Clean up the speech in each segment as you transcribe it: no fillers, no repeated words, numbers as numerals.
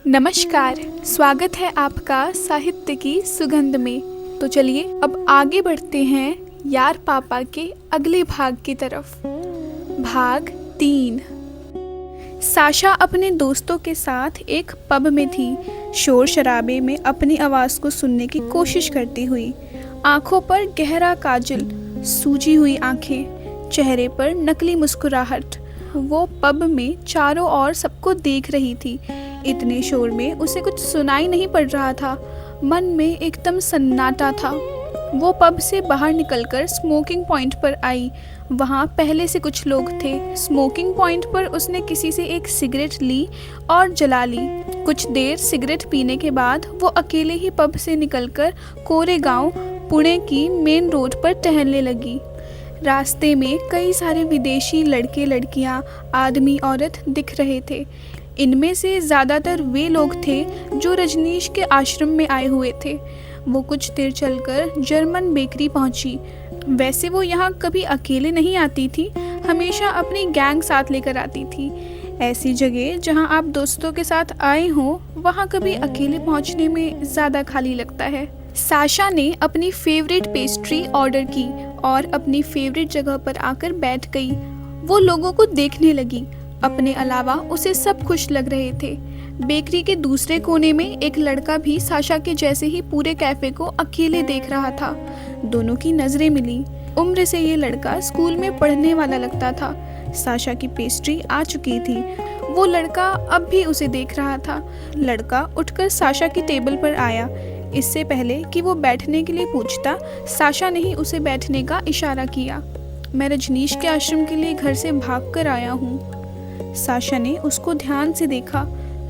नमस्कार, स्वागत है आपका साहित्य की सुगंध में। तो चलिए अब आगे बढ़ते हैं यार पापा के अगले भाग की तरफ। भाग 3। साशा अपने दोस्तों के साथ एक पब में थी, शोर शराबे में अपनी आवाज़ को सुनने की कोशिश करती हुई। आंखों पर गहरा काजल, सूजी हुई आंखें, चेहरे पर नकली मुस्कुराहट। वो पब में चारों ओर सबको देख रही थी। इतने शोर में उसे कुछ सुनाई नहीं पड़ रहा था। मन में एकदम सन्नाटा था। वो पब से बाहर निकलकर स्मोकिंग पॉइंट पर आई। वहाँ पहले से कुछ लोग थे। स्मोकिंग पॉइंट पर उसने किसी से एक सिगरेट ली और जला ली। कुछ देर सिगरेट पीने के बाद वो अकेले ही पब से निकलकर कोरेगांव, पुणे की मेन रोड पर टहलने लगी। रास्ते में कई सारे विदेशी लड़के लड़कियां, आदमी औरत दिख रहे थे। इनमें से ज़्यादातर वे लोग थे जो रजनीश के आश्रम में आए हुए थे। वो कुछ देर चलकर जर्मन बेकरी पहुंची। वैसे वो यहाँ कभी अकेले नहीं आती थी, हमेशा अपनी गैंग साथ लेकर आती थी। ऐसी जगह जहाँ आप दोस्तों के साथ आए हों, वहाँ कभी अकेले पहुँचने में ज़्यादा खाली लगता है। साशा ने अपनी फेवरेट पेस्ट्री ऑर्डर की और अपनी फेवरेट जगह पर आकर बैठ गई। वो लोगों को देखने लगी। अपने अलावा उसे सब खुश लग रहे थे। बेकरी के दूसरे कोने में एक लड़का भी साशा के जैसे ही पूरे कैफे को अकेले देख रहा था। दोनों की नजरें मिली। उम्र से ये लड़का स्कूल में पढ़ने वाला लगता था। साशा की पेस्ट्री आ चुकी थी। वो लड़का अब भी उसे देख रहा था। लड़का उठकर साशा की टेबल पर आया। इससे पहले कि वो बैठने के लिए पूछता, साशा ने ही उसे बैठने का इशारा किया। मैं रजनीश के आश्रम के लिए घर से भाग कर आया हूँ। साशा ने उसको ध्यान से देखा।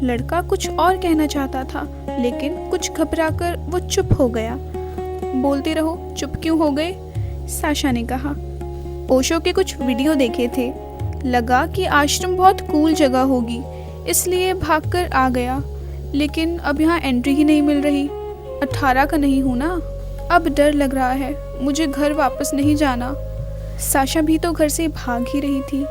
लड़का कुछ और कहना चाहता था, लेकिन कुछ घबराकर वो चुप हो गया। बोलते रहो, चुप क्यों हो गए? साशा ने कहा। ओशो के कुछ वीडियो देखे थे, लगा कि आश्रम बहुत कूल जगह होगी, इसलिए भागकर आ गया। लेकिन अब यहाँ एंट्री ही नहीं मिल रही। 18 का नहीं हूँ ना। अब डर लग रहा है, मुझे घर वापस नहीं जाना। साशा भी तो घर से भाग ही रही थी।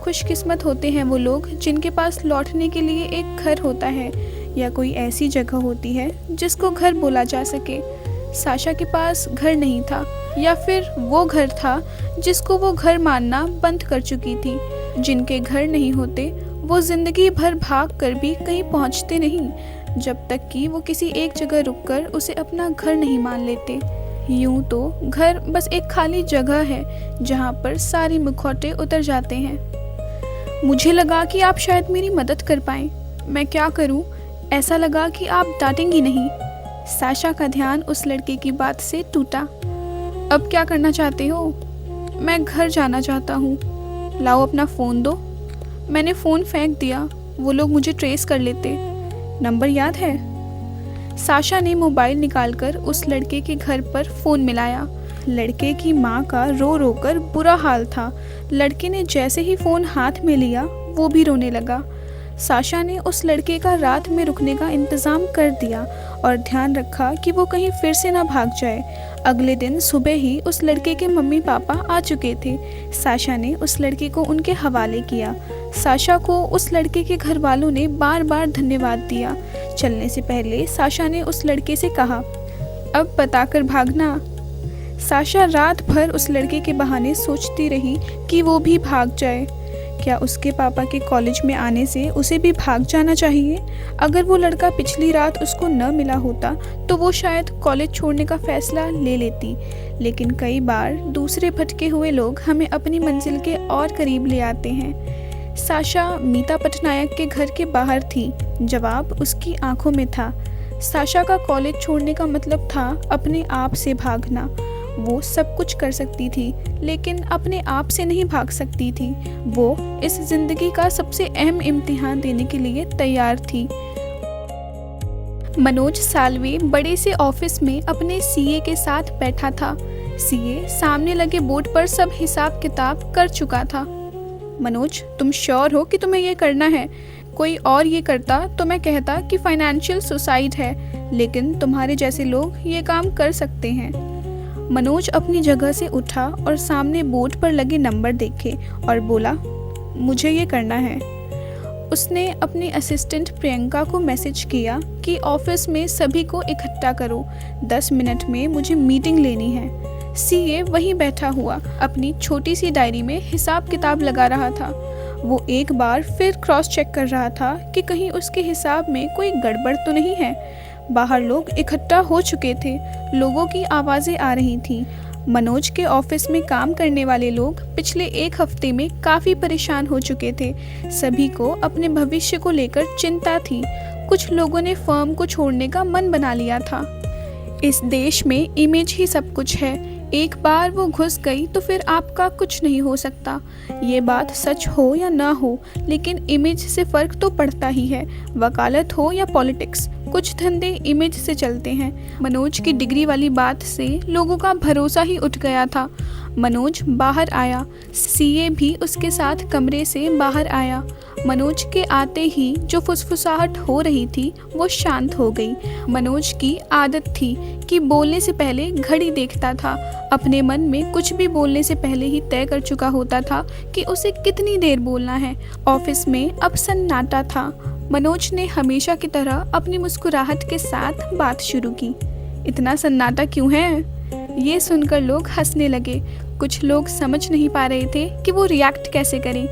खुशकिस्मत होते हैं वो लोग जिनके पास लौटने के लिए एक घर होता है, या कोई ऐसी जगह होती है जिसको घर बोला जा सके। साशा के पास घर नहीं था, या फिर वो घर था जिसको वो घर मानना बंद कर चुकी थी। जिनके घर नहीं होते वो जिंदगी भर भाग कर भी कहीं पहुंचते नहीं, जब तक कि वो किसी एक जगह रुककर उसे अपना घर नहीं मान लेते। यूं तो घर बस एक खाली जगह है जहां पर सारी मुखौटे उतर जाते हैं। मुझे लगा कि आप शायद मेरी मदद कर पाएं। मैं क्या करूं? ऐसा लगा कि आप डांटेंगी नहीं। साशा का ध्यान उस लड़के की बात से टूटा। अब क्या करना चाहते हो? मैं घर जाना चाहता हूं। लाओ अपना फ़ोन दो। मैंने फ़ोन फेंक दिया, वो लोग मुझे ट्रेस कर लेते। नंबर याद है? साशा ने मोबाइल निकालकर उस लड़के के घर पर फ़ोन मिलाया। लड़के की माँ का रो रो कर बुरा हाल था। लड़के ने जैसे ही फ़ोन हाथ में लिया, वो भी रोने लगा। साशा ने उस लड़के का रात में रुकने का इंतज़ाम कर दिया और ध्यान रखा कि वो कहीं फिर से ना भाग जाए। अगले दिन सुबह ही उस लड़के के मम्मी पापा आ चुके थे। साशा ने उस लड़के को उनके हवाले किया। साशा को उस लड़के के घर वालों ने बार बार धन्यवाद दिया। चलने से पहले साशा ने उस लड़के से कहा, अब बताकर भागना। साशा रात भर उस लड़के के बहाने सोचती रही कि वो भी भाग जाए। क्या उसके पापा के कॉलेज में आने से उसे भी भाग जाना चाहिए? अगर वो लड़का पिछली रात उसको न मिला होता तो वो शायद कॉलेज छोड़ने का फैसला ले लेती। लेकिन कई बार दूसरे भटके हुए लोग हमें अपनी मंजिल के और करीब ले आते हैं। साशा मीता पटनायक के घर के बाहर थी। जवाब उसकी आंखों में था। साशा का कॉलेज छोड़ने का मतलब था अपने आप से भागना। वो सब कुछ कर सकती थी, लेकिन अपने आप से नहीं भाग सकती थी। वो इस जिंदगी का सबसे अहम इम्तिहान देने के लिए तैयार थी। मनोज साल्वे बड़े से ऑफिस में अपने सीए के साथ बैठा था। सीए सामने लगे बोर्ड पर सब हिसाब किताब कर चुका था। मनोज, तुम श्योर हो कि तुम्हें ये करना है? कोई और ये करता तो मैं कहता कि फाइनेंशियल सुसाइड है, लेकिन तुम्हारे जैसे लोग ये काम कर सकते हैं। मनोज अपनी जगह से उठा और सामने बोर्ड पर लगे नंबर देखे और बोला, मुझे ये करना है। उसने अपनी असिस्टेंट प्रियंका को मैसेज किया कि ऑफिस में सभी को इकट्ठा करो, 10 मिनट में मुझे मीटिंग लेनी है। सीए वहीं बैठा हुआ अपनी छोटी सी डायरी में हिसाब किताब लगा रहा था। वो एक बार फिर क्रॉस चेक कर रहा था कि कहीं उसके हिसाब में कोई गड़बड़ तो नहीं है। बाहर लोग इकट्ठा हो चुके थे, लोगों की आवाज़ें आ रही थीं। मनोज के ऑफिस में काम करने वाले लोग पिछले 1 हफ्ते में काफ़ी परेशान हो चुके थे। सभी को अपने भविष्य को लेकर चिंता थी। कुछ लोगों ने फर्म को छोड़ने का मन बना लिया था। इस देश में इमेज ही सब कुछ है, एक बार वो घुस गई तो फिर आपका कुछ नहीं हो सकता। ये बात सच हो या ना हो, लेकिन इमेज से फ़र्क तो पड़ता ही है। वकालत हो या पॉलिटिक्स, कुछ धंधे इमेज से चलते हैं। मनोज की डिग्री वाली बात से लोगों का भरोसा ही उठ गया था। मनोज बाहर आया, सीए भी उसके साथ कमरे से बाहर आया। मनोज के आते ही जो फुसफुसाहट हो रही थी वो शांत हो गई। मनोज की आदत थी कि बोलने से पहले घड़ी देखता था। अपने मन में कुछ भी बोलने से पहले ही तय कर चुका होता था कि उसे कितनी देर बोलना है। ऑफिस में अब सन्नाटा था। मनोज ने हमेशा की तरह अपनी मुस्कुराहट के साथ बात शुरू की। इतना सन्नाटा क्यों है? ये सुनकर लोग हंसने लगे। कुछ लोग समझ नहीं पा रहे थे कि वो रिएक्ट कैसे करें।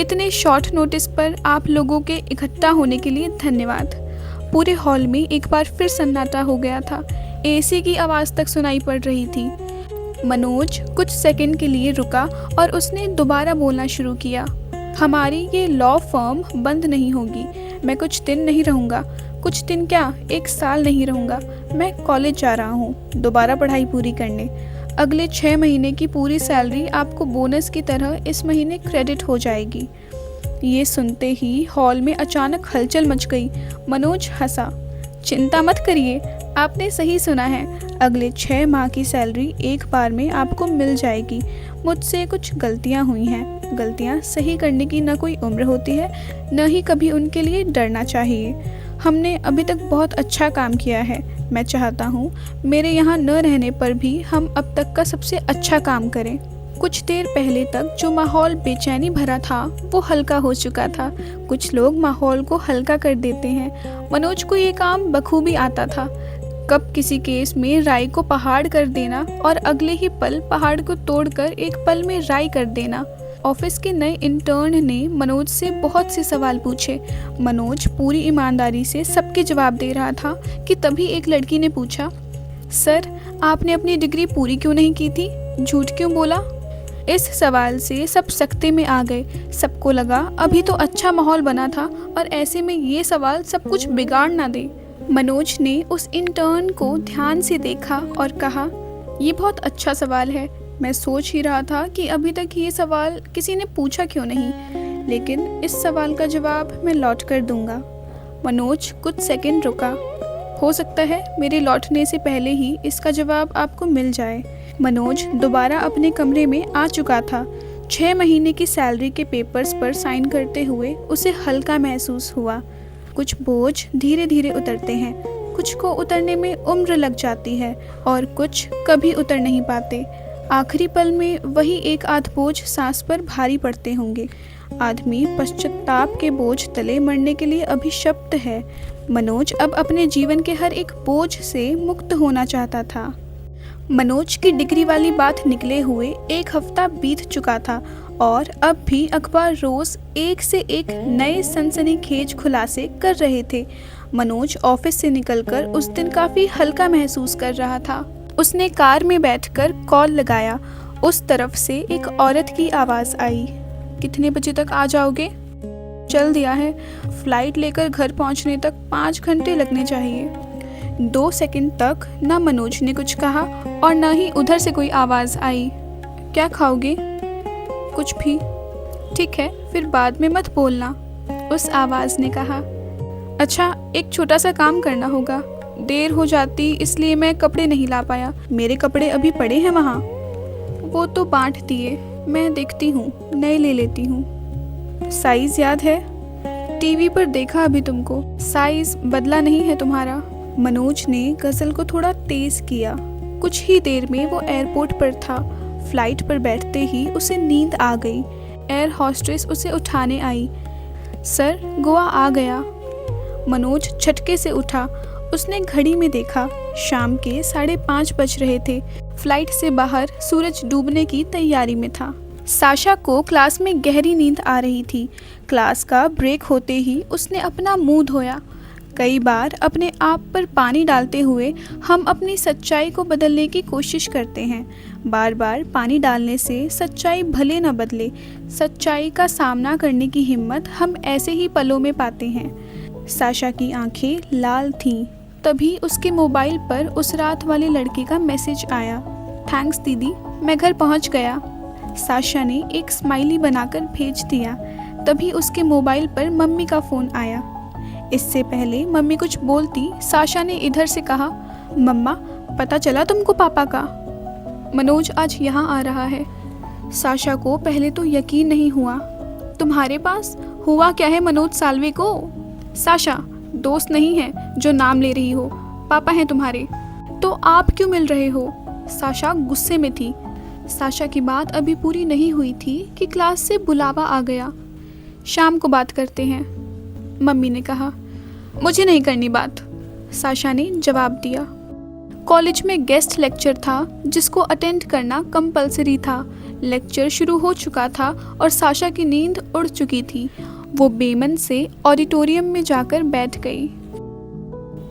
इतने शॉर्ट नोटिस पर आप लोगों के इकट्ठा होने के लिए धन्यवाद। पूरे हॉल में एक बार फिर सन्नाटा हो गया था। एसी की आवाज़ तक सुनाई पड़ रही थी। मनोज कुछ सेकंड के लिए रुका और उसने दोबारा बोलना शुरू किया। हमारी ये लॉ फर्म बंद नहीं होगी। मैं कुछ दिन नहीं रहूँगा, कुछ दिन क्या 1 साल नहीं रहूँगा। मैं कॉलेज जा रहा हूँ दोबारा पढ़ाई पूरी करने। अगले 6 महीने की पूरी सैलरी आपको बोनस की तरह इस महीने क्रेडिट हो जाएगी। ये सुनते ही हॉल में अचानक हलचल मच गई। मनोज हंसा। चिंता मत करिए, आपने सही सुना है। अगले 6 माह की सैलरी एक बार में आपको मिल जाएगी। मुझसे कुछ गलतियाँ हुई हैं। गलतियाँ सही करने की न कोई उम्र होती है, न ही कभी उनके लिए डरना चाहिए। हमने अभी तक बहुत अच्छा काम किया है। मैं चाहता हूँ मेरे यहाँ न रहने पर भी हम अब तक का सबसे अच्छा काम करें। कुछ देर पहले तक जो माहौल बेचैनी भरा था वो हल्का हो चुका था। कुछ लोग माहौल को हल्का कर देते हैं। मनोज को ये काम बखूबी आता था। कब किसी केस में राई को पहाड़ कर देना और अगले ही पल पहाड़ को तोड़कर एक पल में राई कर देना। ऑफिस के नए इंटर्न ने मनोज से बहुत से सवाल पूछे। मनोज पूरी ईमानदारी से सबके जवाब दे रहा था कि तभी एक लड़की ने पूछा, सर आपने अपनी डिग्री पूरी क्यों नहीं की थी? झूठ क्यों बोला? इस सवाल से सब सख्ते में आ गए। सबको लगा अभी तो अच्छा माहौल बना था और ऐसे में ये सवाल सब कुछ बिगाड़ ना दे। मनोज ने उस इंटर्न को ध्यान से देखा और कहा, ये बहुत अच्छा सवाल है। मैं सोच ही रहा था कि अभी तक ये सवाल किसी ने पूछा क्यों नहीं, लेकिन इस सवाल का जवाब मैं लौट कर दूंगा। मनोज कुछ सेकंड रुका। हो सकता है मेरे लौटने से पहले ही इसका जवाब आपको मिल जाए। मनोज दोबारा अपने कमरे में आ चुका था। 6 महीने की सैलरी के पेपर्स पर साइन करते हुए उसे हल्का महसूस हुआ। कुछ बोझ धीरे धीरे उतरते हैं, कुछ को उतरने में उम्र लग जाती है और कुछ कभी उतर नहीं पाते। आखिरी पल में वही एक आध बोझ सांस पर भारी पड़ते होंगे। आदमी पश्चाताप के बोझ तले मरने के लिए अभिशप्त है। मनोज अब अपने जीवन के हर एक बोझ से मुक्त होना चाहता था। मनोज की डिग्री वाली बात निकले हुए 1 हफ्ता बीत चुका था और अब भी अखबार रोज एक से एक नए सनसनीखेज खुलासे कर रहे थे। मनोज ऑफिस से निकलकर उस दिन काफ़ी हल्का महसूस कर रहा था। उसने कार में बैठकर कॉल लगाया। उस तरफ से एक औरत की आवाज़ आई, कितने बजे तक आ जाओगे? चल दिया है, फ्लाइट लेकर घर पहुंचने तक 5 घंटे लगने चाहिए। 2 सेकंड तक न मनोज ने कुछ कहा और न ही उधर से कोई आवाज़ आई। क्या खाओगे? कुछ भी। ठीक है, फिर बाद में मत बोलना, उस आवाज़ ने कहा। अच्छा, एक छोटा सा काम करना होगा। देर हो जाती इसलिए मैं कपड़े नहीं ला पाया। मेरे कपड़े अभी पड़े हैं वहाँ। वो तो बांट दिए, मैं देखती हूँ, नए ले लेती हूँ। साइज़ याद है? टीवी पर देखा अभी तुमको। साइज़ बदला नहीं है तुम्हारा। मनोज ने गज़ल को थोड़ा तेज़ किया। कुछ ही देर में वो एयरपोर्ट पर था। फ्लाइट पर बैठते ही उसे नींद आ गई। एयर होस्टेस उसे उठाने आई। सर, गोवा आ गया। मनोज झटके से उठा। उसने घड़ी में देखा, शाम के 5:30 बज रहे थे। फ्लाइट से बाहर सूरज डूबने की तैयारी में था। साशा को क्लास में गहरी नींद आ रही थी। क्लास का ब्रेक होते ही उसने अपना मुंह धोया। कई बार अपने आप पर पानी डालते हुए हम अपनी सच्चाई को बदलने की कोशिश करते हैं। बार बार पानी डालने से सच्चाई भले न बदले, सच्चाई का सामना करने की हिम्मत हम ऐसे ही पलों में पाते हैं। साशा की आंखें लाल थीं। तभी उसके मोबाइल पर उस रात वाले लड़के का मैसेज आया। थैंक्स दीदी, मैं घर पहुंच गया। साशा ने एक स्माइली बनाकर भेज दिया। तभी उसके मोबाइल पर मम्मी का फ़ोन आया। इससे पहले मम्मी कुछ बोलती, साशा ने इधर से कहा, मम्मा, पता चला तुमको पापा का? मनोज आज यहाँ आ रहा है। साशा को पहले तो यकीन नहीं हुआ। तुम्हारे पास? हुआ क्या है मनोज साल्वे को? साशा, दोस्त नहीं है जो नाम ले रही हो, पापा हैं तुम्हारे। तो आप क्यों मिल रहे हो? साशा गुस्से में थी। साशा की बात अभी पूरी नहीं हुई थी कि क्लास से बुलावा आ गया। शाम को बात करते हैं, मम्मी ने कहा। मुझे नहीं करनी बात, साशा ने जवाब दिया। कॉलेज में गेस्ट लेक्चर था जिसको अटेंड करना कंपलसरी था। लेक्चर शुरू हो चुका था और साशा की नींद उड़ चुकी थी। वो बेमन से ऑडिटोरियम में जाकर बैठ गई।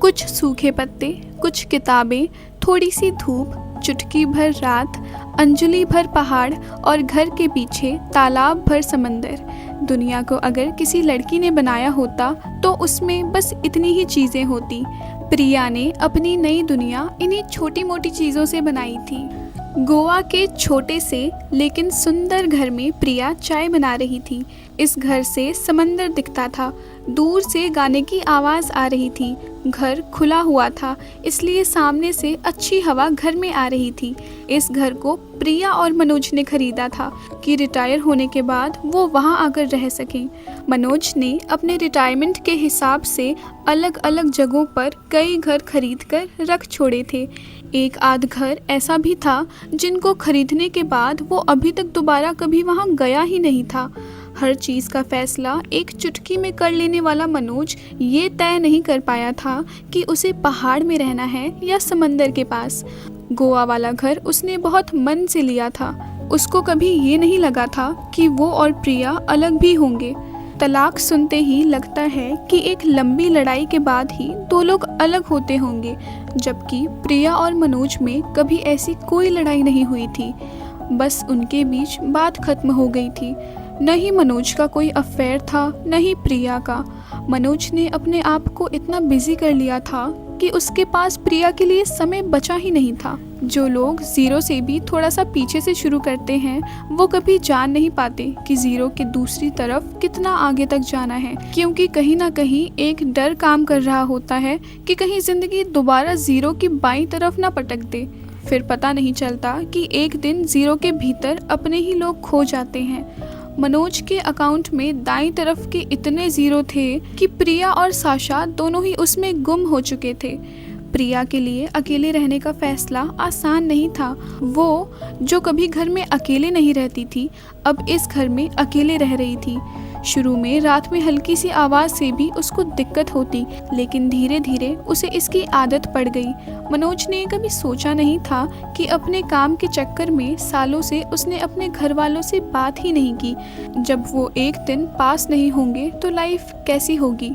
कुछ सूखे पत्ते, कुछ किताबें, थोड़ी सी धूप, चुटकी भर रात, अंजलि भर पहाड़ और घर के पीछे तालाब भर समंदर। दुनिया को अगर किसी लड़की ने बनाया होता तो उसमें बस इतनी ही चीज़ें होती। प्रिया ने अपनी नई दुनिया इन्हीं छोटी मोटी चीज़ों से बनाई थी। गोवा के छोटे से लेकिन सुंदर घर में प्रिया चाय बना रही थी। इस घर से समंदर दिखता था। दूर से गाने की आवाज़ आ रही थी। घर खुला हुआ था, इसलिए सामने से अच्छी हवा घर में आ रही थी। इस घर को प्रिया और मनोज ने खरीदा था कि रिटायर होने के बाद वो वहाँ आकर रह सकें। मनोज ने अपने रिटायरमेंट के हिसाब से अलग अलग जगहों पर कई घर खरीद कर रख छोड़े थे। एक आध घर ऐसा भी था जिनको खरीदने के बाद वो अभी तक दोबारा कभी वहाँ गया ही नहीं था। हर चीज़ का फैसला एक चुटकी में कर लेने वाला मनोज ये तय नहीं कर पाया था कि उसे पहाड़ में रहना है या समंदर के पास। गोवा वाला घर उसने बहुत मन से लिया था। उसको कभी ये नहीं लगा था कि वो और प्रिया अलग भी होंगे। तलाक सुनते ही लगता है कि एक लंबी लड़ाई के बाद ही दो लोग अलग होते होंगे, जबकि प्रिया और मनोज में कभी ऐसी कोई लड़ाई नहीं हुई थी। बस उनके बीच बात खत्म हो गई थी। न ही मनोज का कोई अफेयर था, न ही प्रिया का। मनोज ने अपने आप को इतना बिजी कर लिया था कि उसके पास प्रिया के लिए समय बचा ही नहीं था। जो लोग ज़ीरो से भी थोड़ा सा पीछे से शुरू करते हैं वो कभी जान नहीं पाते कि ज़ीरो के दूसरी तरफ कितना आगे तक जाना है, क्योंकि कहीं ना कहीं एक डर काम कर रहा होता है कि कहीं ज़िंदगी दोबारा ज़ीरो की बाईं तरफ ना पटक दे। फिर पता नहीं चलता कि एक दिन ज़ीरो के भीतर अपने ही लोग खो जाते हैं। मनोज के अकाउंट में दाईं तरफ के इतने ज़ीरो थे कि प्रिया और साशा दोनों ही उसमें गुम हो चुके थे। प्रिया के लिए अकेले रहने का फैसला आसान नहीं था। वो जो कभी घर में अकेले नहीं रहती थी, अब इस घर में अकेले रह रही थी। शुरू में रात में हल्की सी आवाज़ से भी उसको दिक्कत होती, लेकिन धीरे धीरे उसे इसकी आदत पड़ गई। मनोज ने कभी सोचा नहीं था कि अपने काम के चक्कर में सालों से उसने अपने घर वालों से बात ही नहीं की। जब वो एक दिन पास नहीं होंगे तो लाइफ कैसी होगी।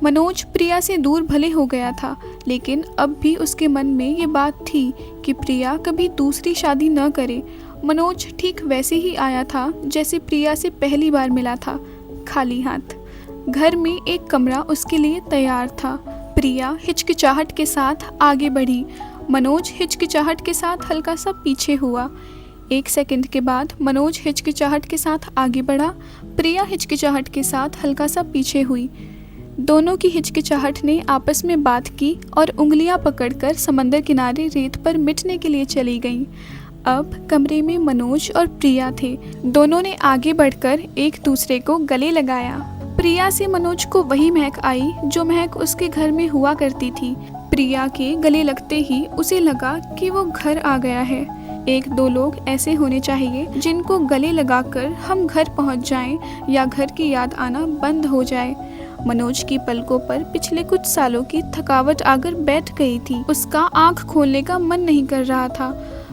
मनोज प्रिया से दूर भले हो गया था, लेकिन अब भी उसके मन में ये बात थी कि प्रिया कभी दूसरी शादी न करे। मनोज ठीक वैसे ही आया था जैसे प्रिया से पहली बार मिला था, खाली हाथ। घर में एक कमरा उसके लिए तैयार था। प्रिया हिचकिचाहट के साथ आगे बढ़ी। मनोज हिचकिचाहट के साथ हल्का सा पीछे हुआ। एक सेकंड के बाद मनोज हिचकिचाहट के साथ आगे बढ़ा। प्रिया हिचकिचाहट के साथ हल्का सा पीछे हुई। दोनों की हिचकिचाहट ने आपस में बात की और उंगलियां पकड़कर समंदर किनारे रेत पर मिटने के लिए चली गईं। अब कमरे में मनोज और प्रिया थे। दोनों ने आगे बढ़कर एक दूसरे को गले लगाया। प्रिया से मनोज को वही महक आई जो महक उसके घर में हुआ करती थी। प्रिया के गले लगते ही उसे लगा कि वो घर आ गया है। एक दो लोग ऐसे होने चाहिए जिनको गले लगाकर हम घर पहुंच जाएं या घर की याद आना बंद हो जाए। मनोज की पलकों पर पिछले कुछ सालों की थकावट आकर बैठ गई थी। उसका आंख खोलने का मन नहीं कर रहा था।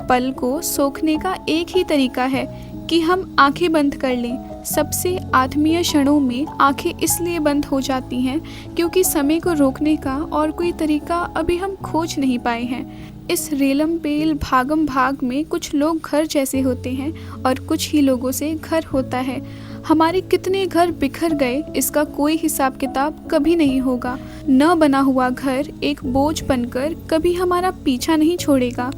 पल को सोखने का एक ही तरीका है कि हम आंखें बंद कर लें। सबसे आत्मीय क्षणों में आंखें इसलिए बंद हो जाती हैं क्योंकि समय को रोकने का और कोई तरीका अभी हम खोज नहीं पाए हैं। इस रेलम पेल भागम भाग में कुछ लोग घर जैसे होते हैं और कुछ ही लोगों से घर होता है। हमारे कितने घर बिखर गए इसका कोई हिसाब किताब कभी नहीं होगा। न बना हुआ घर एक बोझ बनकर कभी हमारा पीछा नहीं छोड़ेगा।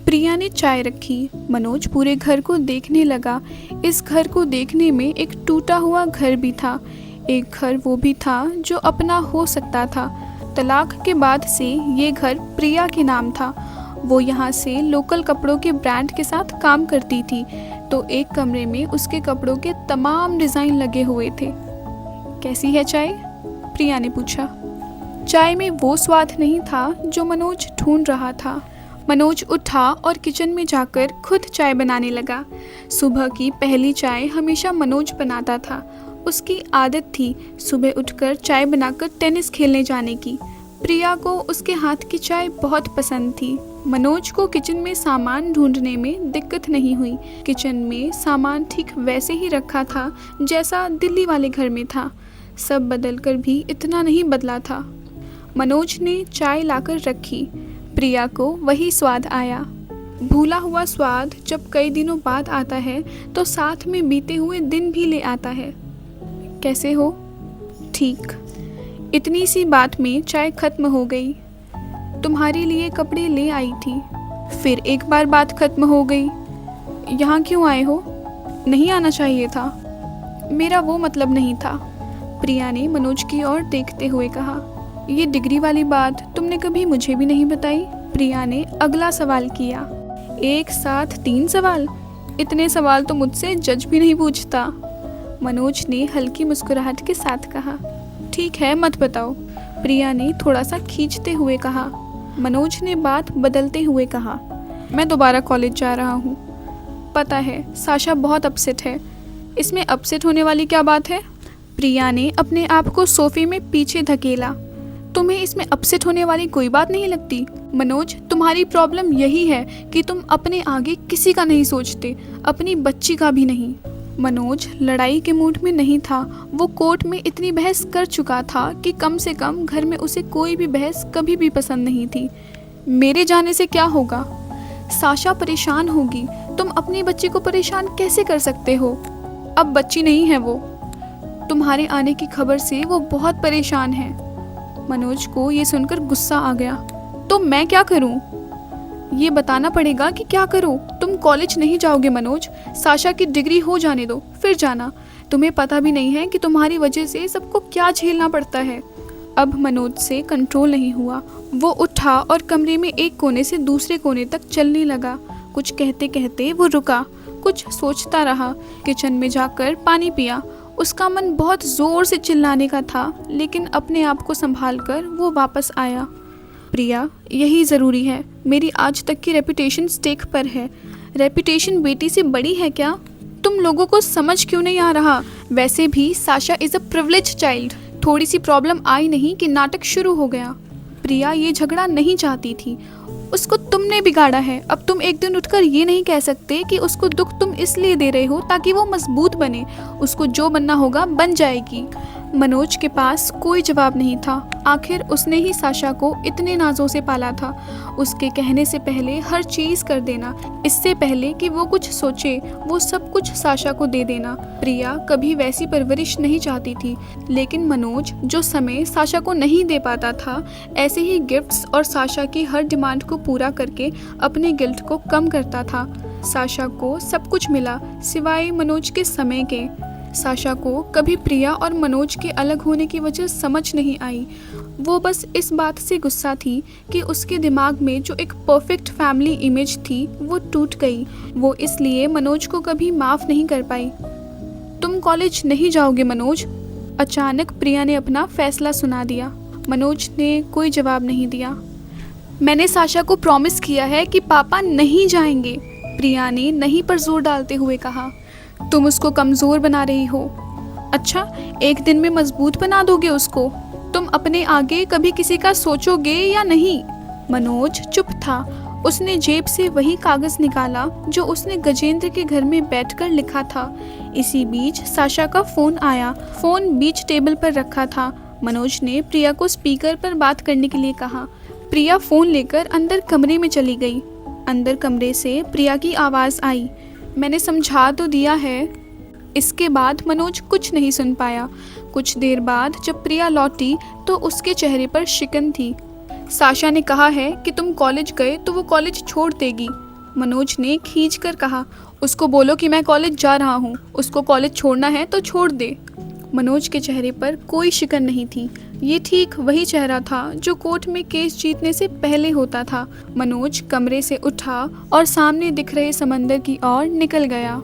प्रिया ने चाय रखी। मनोज पूरे घर को देखने लगा। इस घर को देखने में एक टूटा हुआ घर भी था। एक घर वो भी था जो अपना हो सकता था। तलाक के बाद से ये घर प्रिया के नाम था। वो यहाँ से लोकल कपड़ों के ब्रांड के साथ काम करती थी, तो एक कमरे में उसके कपड़ों के तमाम डिज़ाइन लगे हुए थे। कैसी है चाय? प्रिया ने पूछा। चाय में वो स्वाद नहीं था जो मनोज ढूंढ रहा था। मनोज उठा और किचन में जाकर खुद चाय बनाने लगा। सुबह की पहली चाय हमेशा मनोज बनाता था। उसकी आदत थी सुबह उठकर चाय बनाकर टेनिस खेलने जाने की। प्रिया को उसके हाथ की चाय बहुत पसंद थी। मनोज को किचन में सामान ढूंढने में दिक्कत नहीं हुई। किचन में सामान ठीक वैसे ही रखा था जैसा दिल्ली वाले घर में था। सब बदलकर भी इतना नहीं बदला था। मनोज ने चाय लाकर रखी। प्रिया को वही स्वाद आया। भूला हुआ स्वाद जब कई दिनों बाद आता है तो साथ में बीते हुए दिन भी ले आता है। कैसे हो? ठीक। इतनी सी बात में चाय खत्म हो गई। तुम्हारे लिए कपड़े ले आई थी। फिर एक बार बात खत्म हो गई। यहाँ क्यों आए हो? नहीं आना चाहिए था। मेरा वो मतलब नहीं था। प्रिया ने मनोज की ओर देखते हुए कहा। ये डिग्री वाली बात तुमने कभी मुझे भी नहीं बताई। प्रिया ने अगला सवाल किया। एक साथ 3 सवाल? इतने सवाल तो मुझसे जज भी नहीं पूछता। मनोज ने हल्की मुस्कुराहट के साथ कहा। ठीक है, मत बताओ। प्रिया ने थोड़ा सा खींचते हुए कहा। मनोज ने बात बदलते हुए कहा। मैं दोबारा कॉलेज जा रहा हूँ। पता है साशा बहुत अपसेट है। इसमें अपसेट होने वाली क्या बात है? प्रिया ने अपने आप को सोफे में पीछे धकेला। तुम्हें इसमें अपसेट होने वाली कोई बात नहीं लगती? मनोज, तुम्हारी प्रॉब्लम यही है कि तुम अपने आगे किसी का नहीं सोचते, अपनी बच्ची का भी नहीं। मनोज लड़ाई के मूड में नहीं था। वो कोर्ट में इतनी बहस कर चुका था कि कम से कम घर में उसे कोई भी बहस कभी भी पसंद नहीं थी। मेरे जाने से क्या होगा? साशा परेशान होगी। तुम अपनी बच्ची को परेशान कैसे कर सकते हो? अब बच्ची नहीं है वो। तुम्हारे आने की खबर से वो बहुत परेशान है। मनोज को ये सुनकर गुस्सा आ गया। तो मैं क्या करूं? ये बताना पड़ेगा कि क्या करो। तुम कॉलेज नहीं जाओगे मनोज। साशा की डिग्री हो जाने दो, फिर जाना। तुम्हें पता भी नहीं है कि तुम्हारी वजह से सबको क्या झेलना पड़ता है। अब मनोज से कंट्रोल नहीं हुआ। वो उठा और कमरे में एक कोने से दूसरे कोने तक चलने लगा। कुछ कहते कहते वो रुका, कुछ सोचता रहा। किचन में जाकर पानी पिया। उसका मन बहुत ज़ोर से चिल्लाने का था, लेकिन अपने आप को संभाल कर वो वापस आया। प्रिया, यही ज़रूरी है। मेरी आज तक की रेपुटेशन स्टेक पर है। रेपुटेशन बेटी से बड़ी है क्या? तुम लोगों को समझ क्यों नहीं आ रहा? वैसे भी Sasha is a privileged child. थोड़ी सी प्रॉब्लम आई नहीं कि नाटक शुरू हो गया। प्रिया ये झगड़ा नहीं चाहती थी। उसको तुमने बिगाड़ा है। अब तुम एक दिन उठकर ये नहीं कह सकते कि उसको दुख तुम इसलिए दे रहे हो ताकि वो मजबूत बने। उसको जो बनना होगा बन जाएगी। मनोज के पास कोई जवाब नहीं था। आखिर उसने ही साशा को इतने नाजों से पाला था। उसके कहने से पहले हर चीज़ कर देना, इससे पहले कि वो कुछ सोचे वो सब कुछ साशा को दे देना। प्रिया कभी वैसी परवरिश नहीं चाहती थी, लेकिन मनोज जो समय साशा को नहीं दे पाता था, ऐसे ही गिफ्ट्स और साशा की हर डिमांड को पूरा करके अपने गिल्ट को कम करता था। साशा को सब कुछ मिला सिवाय मनोज के समय के। साशा को कभी प्रिया और मनोज के अलग होने की वजह समझ नहीं आई। वो बस इस बात से गुस्सा थी कि उसके दिमाग में जो एक परफेक्ट फैमिली इमेज थी वो टूट गई। वो इसलिए मनोज को कभी माफ़ नहीं कर पाई। तुम कॉलेज नहीं जाओगे मनोज? अचानक प्रिया ने अपना फैसला सुना दिया। मनोज ने कोई जवाब नहीं दिया। मैंने साशा को प्रॉमिस किया है कि पापा नहीं जाएंगे। प्रिया ने नहीं पर जोर डालते हुए कहा। तुम उसको कमज़ोर बना रही हो। अच्छा, एक दिन में मजबूत बना दोगे उसको? तुम अपने आगे कभी किसी का सोचोगे या नहीं? मनोज चुप था। उसने जेब से वही कागज़ निकाला जो उसने गजेंद्र के घर में बैठकर लिखा था। इसी बीच साशा का फ़ोन आया। फ़ोन बीच टेबल पर रखा था। मनोज ने प्रिया को स्पीकर पर बात करने के लिए कहा। प्रिया फ़ोन लेकर अंदर कमरे में चली गई। अंदर कमरे से प्रिया की आवाज़ आई, मैंने समझा तो दिया है। इसके बाद मनोज कुछ नहीं सुन पाया। कुछ देर बाद जब प्रिया लौटी तो उसके चेहरे पर शिकन थी। साशा ने कहा है कि तुम कॉलेज गए तो वो कॉलेज छोड़ देगी। मनोज ने खींच कर कहा, उसको बोलो कि मैं कॉलेज जा रहा हूँ, उसको कॉलेज छोड़ना है तो छोड़ दे। मनोज के चेहरे पर कोई शिकन नहीं थी। ये ठीक वही चेहरा था जो कोर्ट में केस जीतने से पहले होता था। मनोज कमरे से उठा और सामने दिख रहे समंदर की ओर निकल गया।